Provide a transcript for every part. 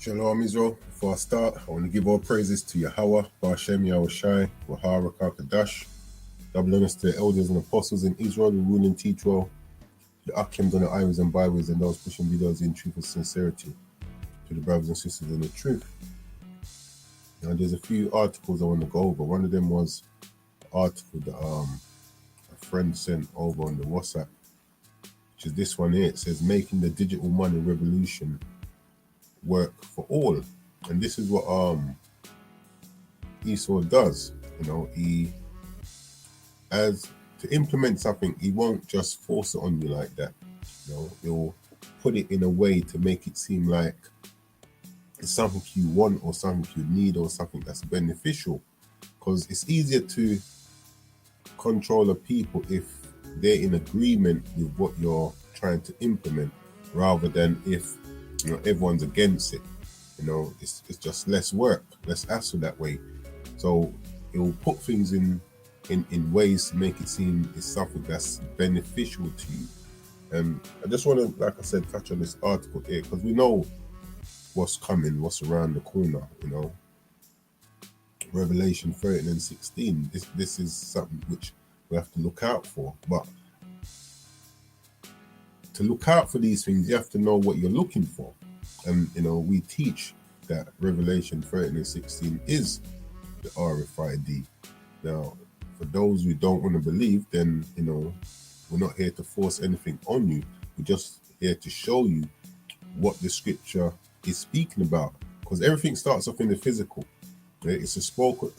Shalom Israel. Before I start, I want to give all praises to Yahweh, Ba'ashem Yahushai, Wahara Kakadash. Double honors to the elders and apostles in Israel who rule and teach well, to the Akims and the Iris and Bibles and those pushing videos in truth and sincerity, to the brothers and sisters in the truth. Now, there's a few articles I want to go over. One of them was an article that a friend sent over on the WhatsApp, which is this one here. It says, "Making the digital money revolution work for all." And this is what Esau does. He, as to implement something, he won't just force it on you like that. He'll put it in a way to make it seem like it's something you want or something you need or something that's beneficial, because it's easier to control a people if they're in agreement with what you're trying to implement, rather than if everyone's against it. It's just less work, less hassle that way. So it will put things in ways to make it seem it's something that's beneficial to you. And I just want to, like I said, touch on this article here, because we know what's coming, what's around the corner. Revelation 13 and 16. This is something which we have to look out for. But to look out for these things, you have to know what you're looking for. And we teach that Revelation 13 and 16 is the RFID. Now, for those who don't want to believe, then we're not here to force anything on you. We're just here to show you what the scripture is speaking about, because everything starts off in the physical. It's a spoken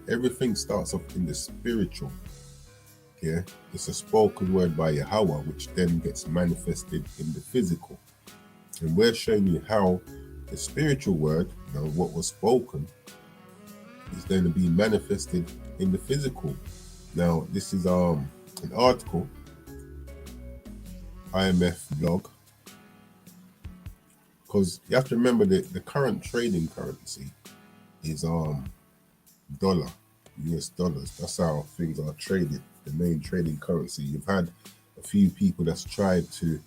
everything starts off in the spiritual. It's a spoken word by Yahweh, which then gets manifested in the physical. And we're showing you how the spiritual word, what was spoken, is going to be manifested in the physical. Now, this is an article, IMF blog, because you have to remember that the current trading currency is dollar, US dollars. That's how things are traded, the main trading currency. You've had a few people that's tried to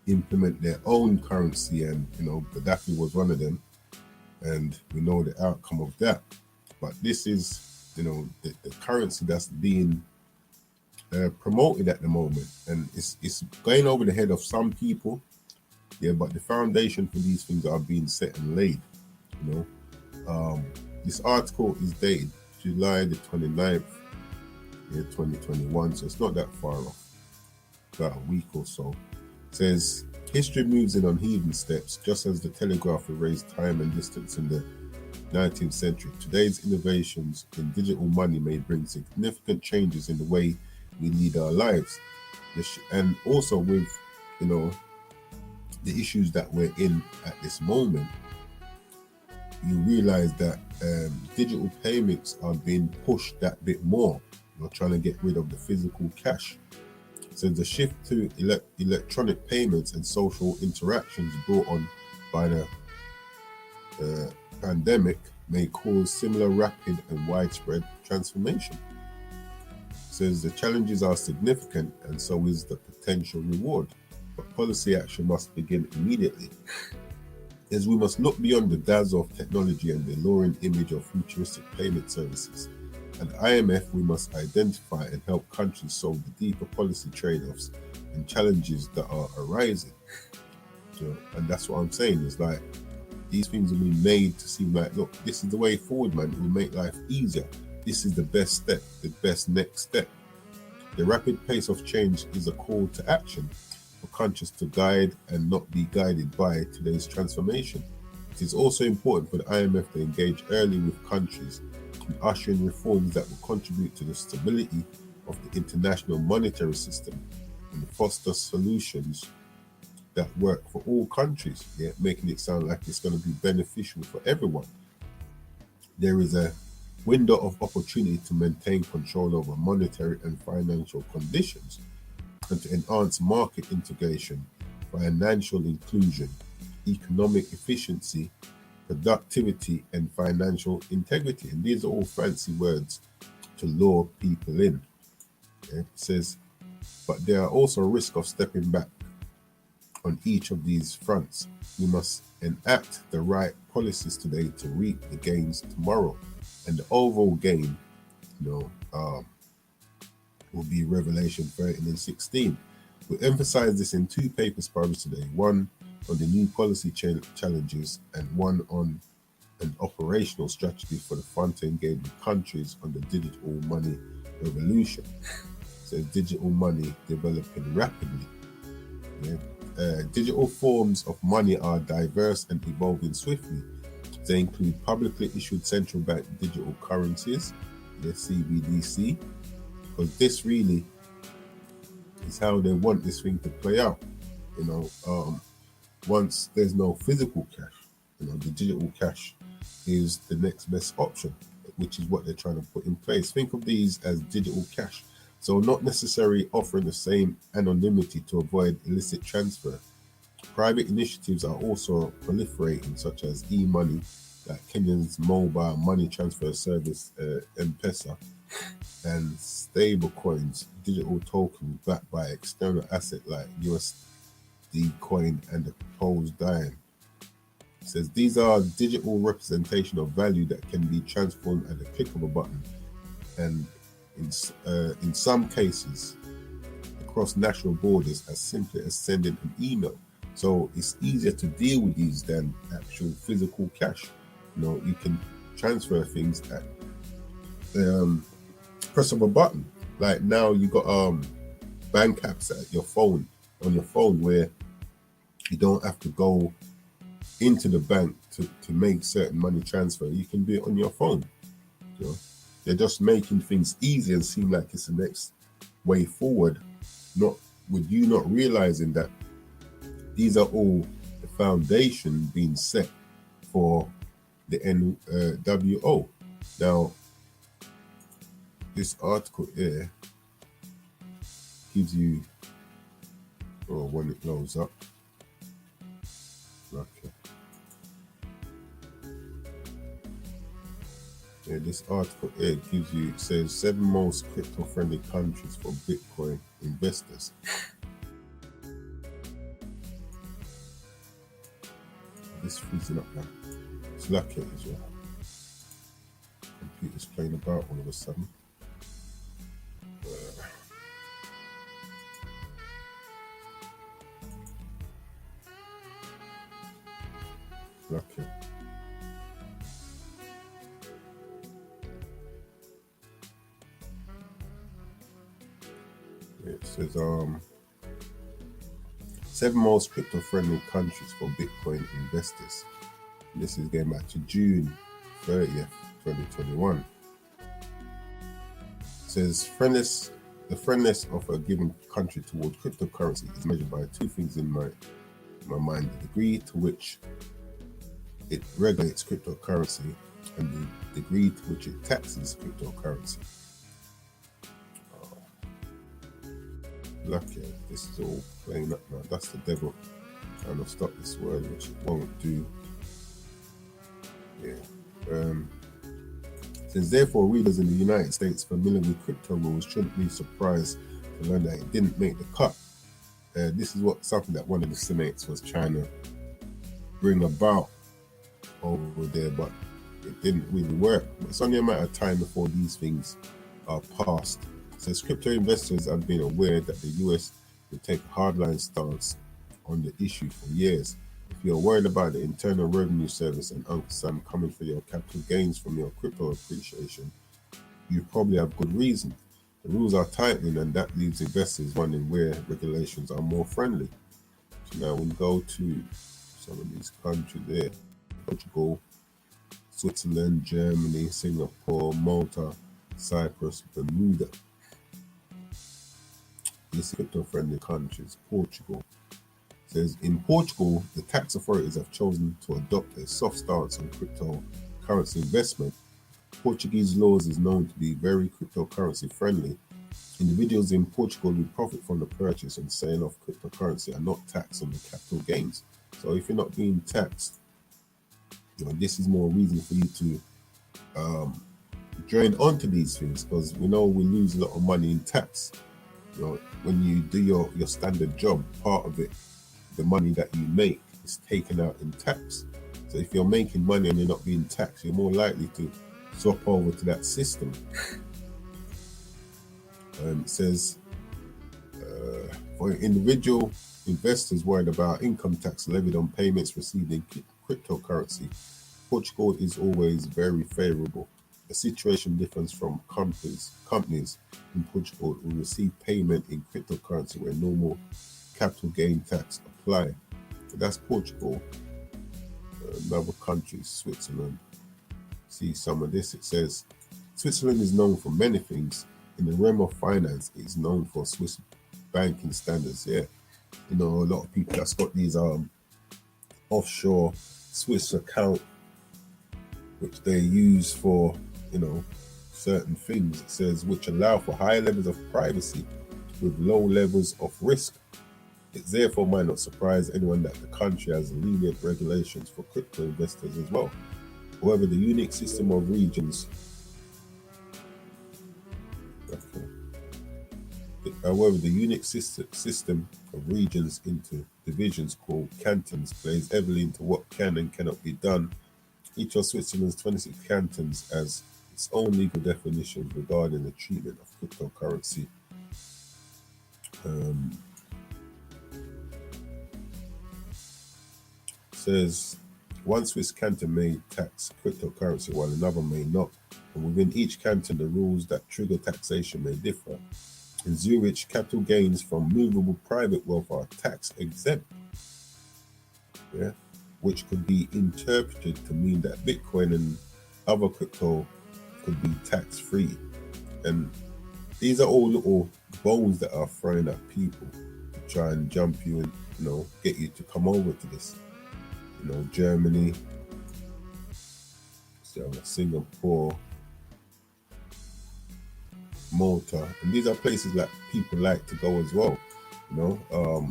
implement their own currency, and Gaddafi was one of them, and we know the outcome of that. But this is the currency that's being promoted at the moment, and it's going over the head of some people. But the foundation for these things are being set and laid. This article is dated July the 29th, 2021, so it's not that far off, about a week or so. It says, history moves in uneven steps, just as the telegraph erased time and distance in the 19th century. Today's innovations in digital money may bring significant changes in the way we lead our lives. And also with, the issues that we're in at this moment, you realize that digital payments are being pushed that bit more. You're trying to get rid of the physical cash. So the shift to electronic payments and social interactions brought on by the pandemic may cause similar rapid and widespread transformation. It says the challenges are significant, and so is the potential reward. But policy action must begin immediately, as we must look beyond the dazzle of technology and the alluring image of futuristic payment services. At IMF, we must identify and help countries solve the deeper policy trade-offs and challenges that are arising. And that's what I'm saying. It's like these things have been made to seem like, look, this is the way forward, man. It will make life easier. This is the best step, the best next step. The rapid pace of change is a call to action for countries to guide and not be guided by today's transformation. It is also important for the IMF to engage early with countries in ushering reforms that will contribute to the stability of the international monetary system and foster solutions that work for all countries, making it sound like it's going to be beneficial for everyone. There is a window of opportunity to maintain control over monetary and financial conditions, and to enhance market integration, financial inclusion, economic efficiency, productivity, and financial integrity. And these are all fancy words to lure people in. It says, but there are also risks of stepping back on each of these fronts. We must enact the right policies today to reap the gains tomorrow. And the overall gain, you know, will be Revelation 13 and 16. We emphasize this in two papers published today, one on the new policy challenges and one on an operational strategy for the front-engaged countries on the digital money revolution. So digital money developing rapidly. Yeah. Digital forms of money are diverse and evolving swiftly. They include publicly issued central bank digital currencies, the CBDC, because this really is how they want this thing to play out. You know, once there's no physical cash, you know, the digital cash is the next best option, which is what they're trying to put in place. Think of these as digital cash. So not necessarily offering the same anonymity to avoid illicit transfer. Private initiatives are also proliferating, such as e-money, like Kenya's mobile money transfer service, M-Pesa, and stable coins, digital tokens backed by external asset like USD coin and the proposed dime. It says these are digital representation of value that can be transformed at the click of a button, and in some cases across national borders as simply as sending an email. So it's easier to deal with these than actual physical cash. You know, you can transfer things at the press of a button. Like now you got bank apps at your phone, on your phone, where you don't have to go into the bank to make certain money transfer. You can do it on your phone. You know, they're just making things easy and seem like it's the next way forward, not with you not realizing that these are all the foundation being set for the NWO. Now, this article here gives you, when it loads up, okay. Yeah, this article here gives you, it says 7 most crypto-friendly countries for Bitcoin investors. This freezing up now. It's lucky as well. Computer's playing about all of a sudden. Lucky. It says 7 most crypto-friendly countries for Bitcoin investors. And this is going back to June 30th, 2021. It says the friendliness of a given country towards cryptocurrency is measured by two things in my mind: the degree to which it regulates cryptocurrency and the degree to which it taxes cryptocurrency. Lucky, this is all playing up now. That's the devil trying to stop this word, which it won't do. Yeah. Since therefore readers in the United States familiar with crypto rules shouldn't be surprised to learn that it didn't make the cut. This is something that one of the senates was trying to bring about over there, but it didn't really work. It's only a matter of time before these things are passed. It says crypto investors have been aware that the US will take a hardline stance on the issue for years. If you're worried about the Internal Revenue Service and Uncle Sam coming for your capital gains from your crypto appreciation, you probably have good reason. The rules are tightening, and that leaves investors wondering where regulations are more friendly. So now we go to some of these countries there: Portugal, Switzerland, Germany, Singapore, Malta, Cyprus, Bermuda. These crypto-friendly countries. Portugal. It says in Portugal, the tax authorities have chosen to adopt a soft stance on cryptocurrency investment. Portuguese laws is known to be very cryptocurrency friendly. Individuals in Portugal who profit from the purchase and sale of cryptocurrency are not taxed on the capital gains. So if you're not being taxed, this is more reason for you to join onto these things, because we know we lose a lot of money in tax. When you do your standard job, part of it the money that you make is taken out in tax. So if you're making money and you're not being taxed, you're more likely to swap over to that system. It says, for individual investors worried about income tax levied on payments received in cryptocurrency, Portugal is always very favorable. The situation differs from companies in Portugal who receive payment in cryptocurrency where normal capital gain tax apply. So that's Portugal. Another country, Switzerland. See some of this. It says Switzerland is known for many things. In the realm of finance, it is known for Swiss banking standards. Yeah, you know, a lot of people that's got these offshore Swiss account, which they use for, you know, certain things. It says which allow for higher levels of privacy with low levels of risk. It therefore might not surprise anyone that the country has lenient regulations for crypto investors as well. However, the unique system of regions into divisions called cantons plays heavily into what can and cannot be done. Each of Switzerland's 26 cantons has its own legal definitions regarding the treatment of cryptocurrency. Says one Swiss canton may tax cryptocurrency while another may not, and within each canton the rules that trigger taxation may differ. In Zurich, capital gains from movable private wealth are tax exempt, which could be interpreted to mean that Bitcoin and other crypto could be tax free. And these are all little bones that are thrown at people to try and jump you and, you know, get you to come over to this. You know, Germany, so Singapore, Malta, and these are places that people like to go as well. You know,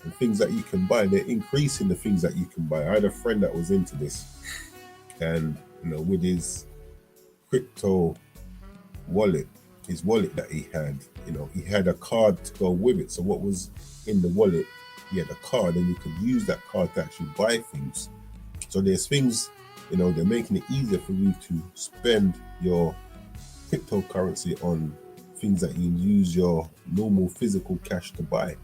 and things that you can buy, they're increasing the things that you can buy. I had a friend that was into this, and you know, with his crypto wallet, his wallet that he had, you know, he had a card to go with it. So what was in the wallet, he had a card, and you could use that card to actually buy things. So there's things, you know, they're making it easier for you to spend your cryptocurrency on things that you use your normal physical cash to buy.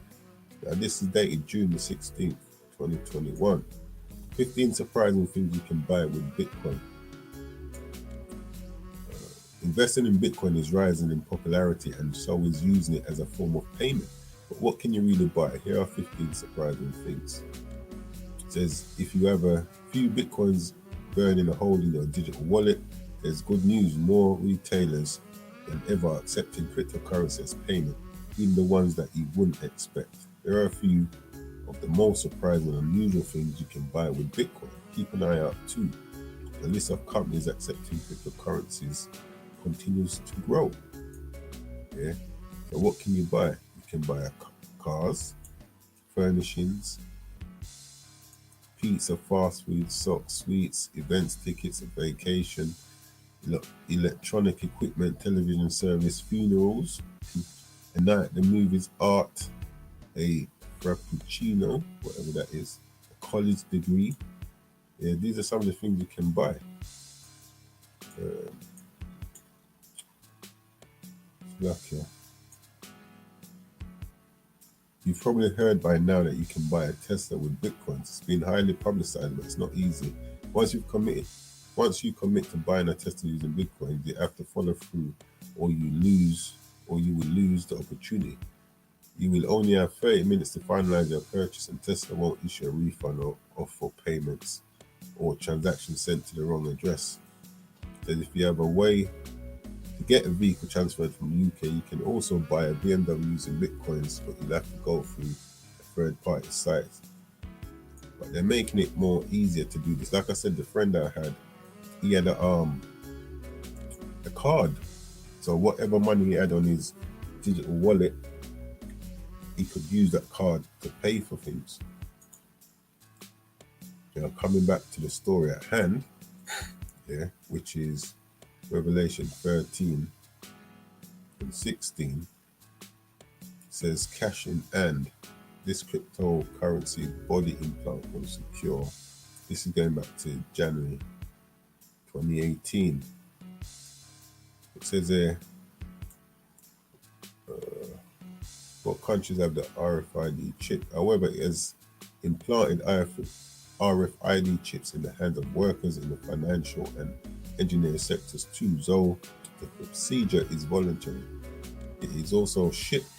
Now this is dated June the 16th, 2021. 15 surprising things you can buy with Bitcoin. Investing in Bitcoin is rising in popularity, and so is using it as a form of payment. But what can you really buy? Here are 15 surprising things. It says if you have a few Bitcoins burning a hole in your digital wallet, there's good news. More retailers than ever are accepting cryptocurrency as payment, even the ones that you wouldn't expect. There are a few of the most surprising and unusual things you can buy with Bitcoin. Keep an eye out too. The list of companies accepting cryptocurrencies continues to grow. Yeah. So what can you buy? You can buy cars, furnishings, pizza, fast food, socks, sweets, events, tickets, a vacation, electronic equipment, television service, funerals, a night at the movies, art, a frappuccino, whatever that is, a college degree. Yeah, these are some of the things you can buy. Lucky. You've probably heard by now that you can buy a Tesla with Bitcoins. It's been highly publicized, but it's not easy. Once you commit to buying a Tesla using Bitcoin, you have to follow through, or you will lose the opportunity. You will only have 30 minutes to finalize your purchase, and Tesla won't issue a refund or for payments or transactions sent to the wrong address. Then if you have a way to get a vehicle transferred from the UK, you can also buy a BMW using Bitcoins, but you'll have to go through a third-party site. But they're making it more easier to do this. Like I said, the friend I had, he had a card. So whatever money he had on his digital wallet, he could use that card to pay for things. Now, coming back to the story at hand, which is Revelation 13 and 16, says cash in hand. this cryptocurrency body implant will secure. This is going back to January 2018. It says there, what countries have the RFID chip? However, it has implanted RFID chips in the hands of workers in the financial and engineering sectors too, though the procedure is voluntary. It is also shipped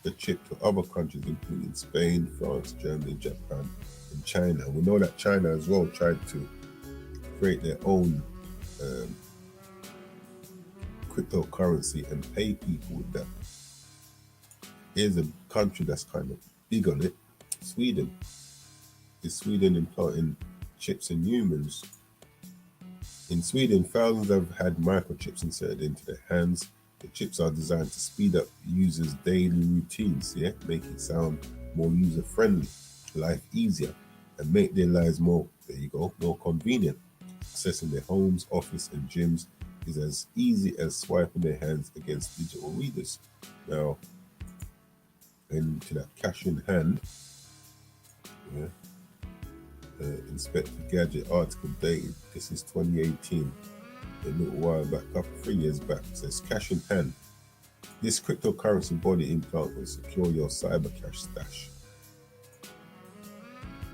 the chip to other countries, including Spain, France, Germany, Japan, and China. We know that China as well tried to create their own cryptocurrency and pay people with that. Here's a country that's kind of big on it, Sweden. Is Sweden implanting chips in humans? In Sweden, thousands have had microchips inserted into their hands. The chips are designed to speed up users' daily routines, make it sound more user-friendly, life easier, and make their lives more convenient. Accessing their homes, office, and gyms is as easy as swiping their hands against digital readers. Now, into that cash in hand, Inspector Gadget article dated, this is 2018, a little while back, 3 years back. It says cash in hand. This cryptocurrency body implant will secure your cyber cash stash.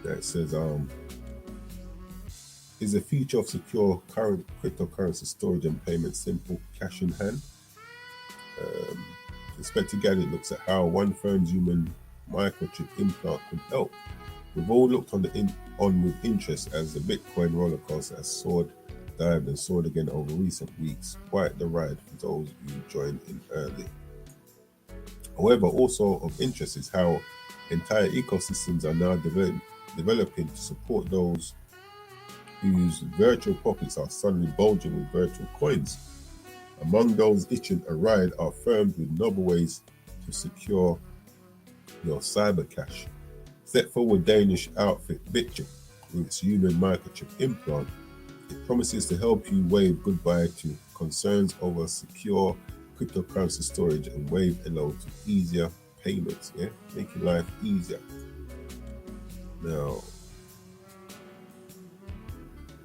Now it says, is the future of secure current cryptocurrency storage and payment simple cash in hand? Inspector Gadget looks at how one firm's human microchip implant could help. We've all looked on with interest as the Bitcoin roller coaster has dived and soared again over recent weeks. Quite the ride for those who joined in early. However, also of interest is how entire ecosystems are now developing to support those whose virtual pockets are suddenly bulging with virtual coins. Among those itching a ride are firms with novel ways to secure your cyber cash. Step forward Danish outfit Bitchip with its human microchip implant. It promises to help you wave goodbye to concerns over secure cryptocurrency storage and wave hello to easier payments, making life easier. Now,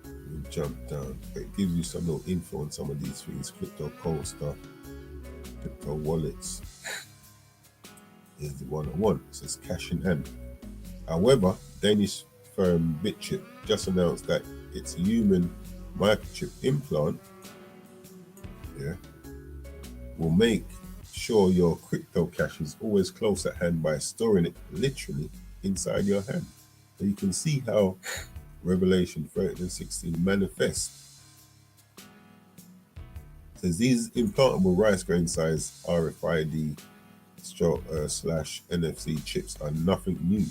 we jump down. It gives you some little info on some of these things: crypto coaster, crypto wallets. Here's the one I want. It says cash in hand. However, Danish firm Bitchip just announced that its human microchip implant will make sure your crypto cash is always close at hand by storing it literally inside your hand. So you can see how Revelation 13:16 manifests. It says these implantable rice grain size RFID / NFC chips are nothing new.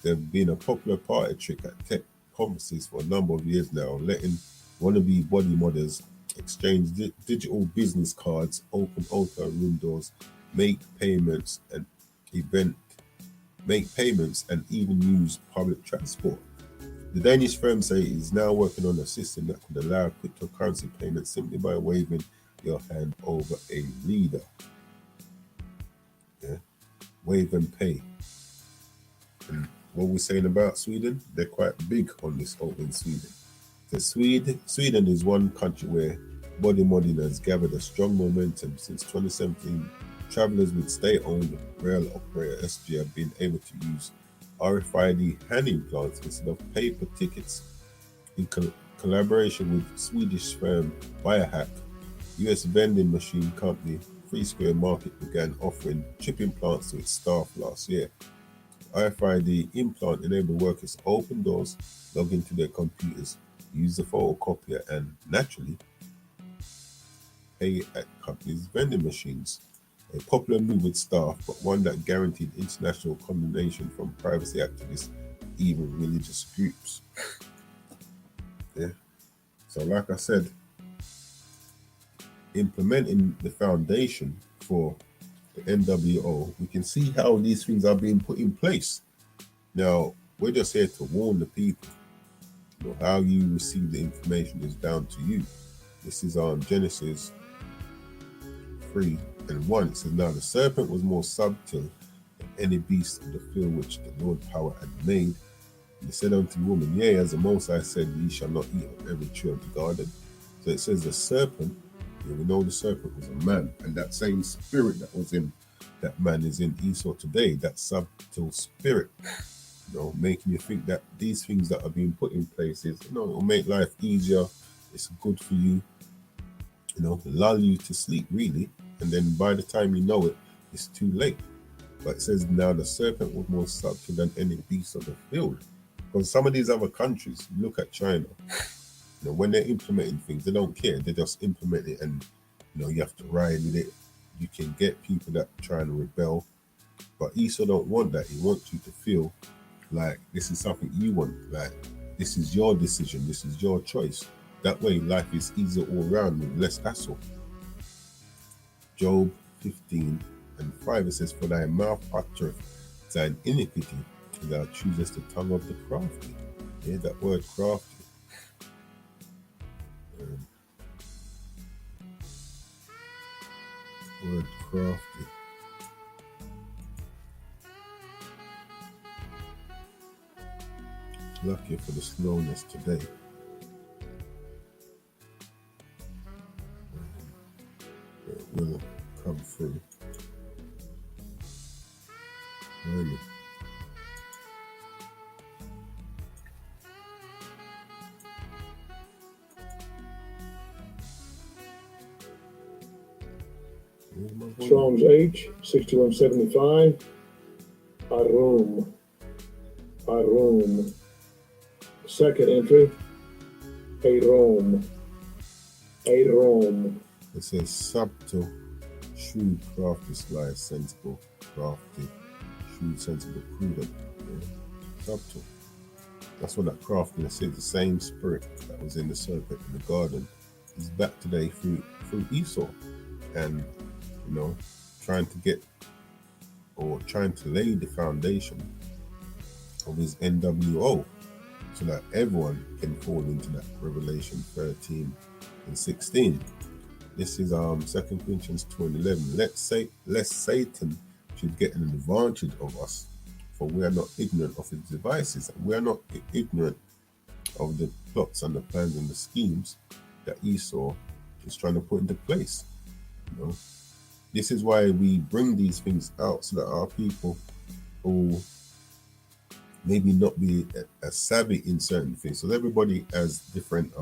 They've been a popular party trick at tech conferences for a number of years now, letting wannabe body modders exchange digital business cards, open hotel room doors, make payments, and even use public transport. The Danish firm say it is now working on a system that could allow cryptocurrency payments simply by waving your hand over a reader. Wave and pay. And what we're saying about Sweden, they're quite big on this over in Sweden. So Sweden is one country where body modding has gathered a strong momentum since 2017. Travelers with state-owned rail operator SJ have been able to use RFID hand implants instead of paper tickets. In collaboration with Swedish firm Biohack, US vending machine company Free Square Market began offering chip implants to its staff last year. RFID implant enabled workers to open doors, log into their computers, use the photocopier, and naturally pay at companies' vending machines. A popular move with staff, but one that guaranteed international condemnation from privacy activists, even religious groups. So like I said, implementing the foundation for the NWO, we can see how these things are being put in place. Now, we're just here to warn the people. How you receive the information is down to you. This is on Genesis 3:1. It says, now the serpent was more subtle than any beast of the field which the Lord power had made. And he said unto the woman, Yea, as the Most High said, ye shall not eat of every tree of the garden. So it says the serpent, we know the serpent was a man, and that same spirit that was in that man is in Esau today, that subtle spirit, making you think that these things that are being put in place is, it will make life easier, it's good for you, lull you to sleep really, and then by the time you know it, it's too late. But it says now the serpent was more subtle than any beast of the field. Because some of these other countries, look at China, when they're implementing things, they don't care. They just implement it, and you have to ride with it. You can get people that try and rebel, but Esau don't want that. He wants you to feel like this is something you want, like this is your decision, this is your choice. That way, life is easier all around with less hassle. Job 15:5, it says, For thy mouth uttereth thine iniquity, and thou choosest the tongue of the crafty. Yeah, that word crafty. Word crafty. Lucky for the slowness today. It will come through. Really. Strong's H, 6175. Arum. Second entry, Arom. It says subtle, shrewd, crafty, sly, sensible, crafty, shrewd, sensible, prudent. Yeah. Subtle. That's what that craftiness is. The same spirit that was in the serpent in the garden is back today through Esau. And trying to lay the foundation of his NWO so that everyone can fall into that. Revelation 13:16. This is 2 Corinthians 2:11. Lest Satan should get an advantage of us, for we are not ignorant of his devices, and we are not ignorant of the plots and the plans and the schemes that Esau is trying to put into place. This is why we bring these things out, so that our people who maybe not be as savvy in certain things. So everybody has different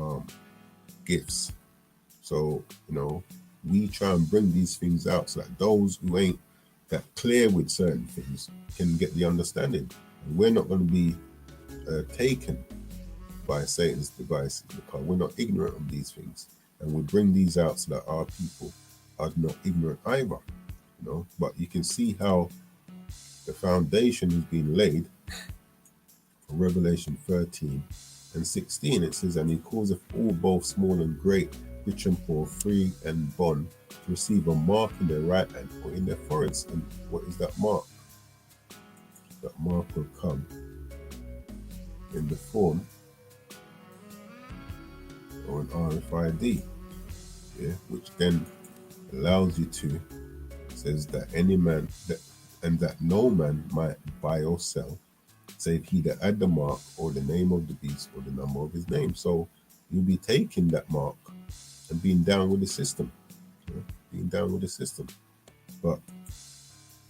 gifts. So we try and bring these things out so that those who ain't that clear with certain things can get the understanding. And we're not going to be taken by Satan's devices, because we're not ignorant of these things, and we bring these out so that our people are not ignorant either. But you can see how the foundation is being laid for Revelation 13:16. It says, And he causeth all, both small and great, rich and poor, free and bond, to receive a mark in their right hand or in their foreheads. And what is that mark? That mark will come in the form or an RFID, which then allows you to, says that any man that no man might buy or sell, save he that had the mark or the name of the beast or the number of his name. So you'll be taking that mark and being down with the system, But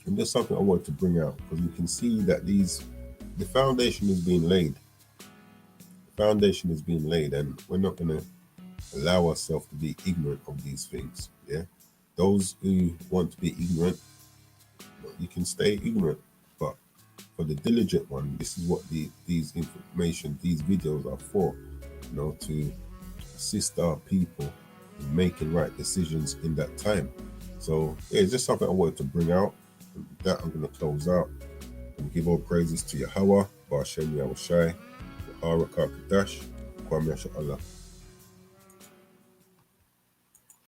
and there's something I want to bring out, because you can see that the foundation is being laid. And we're not going to allow ourselves to be ignorant of these things. Those who want to be ignorant, you can stay ignorant. But for the diligent one, this is what these videos are for, to assist our people in making right decisions in that time. So it's just something I wanted to bring out. And with that, I'm going to close out and give all praises to Yahweh, Ba'ashem Yahushai, Yahara Kakadash, Kwame Allah.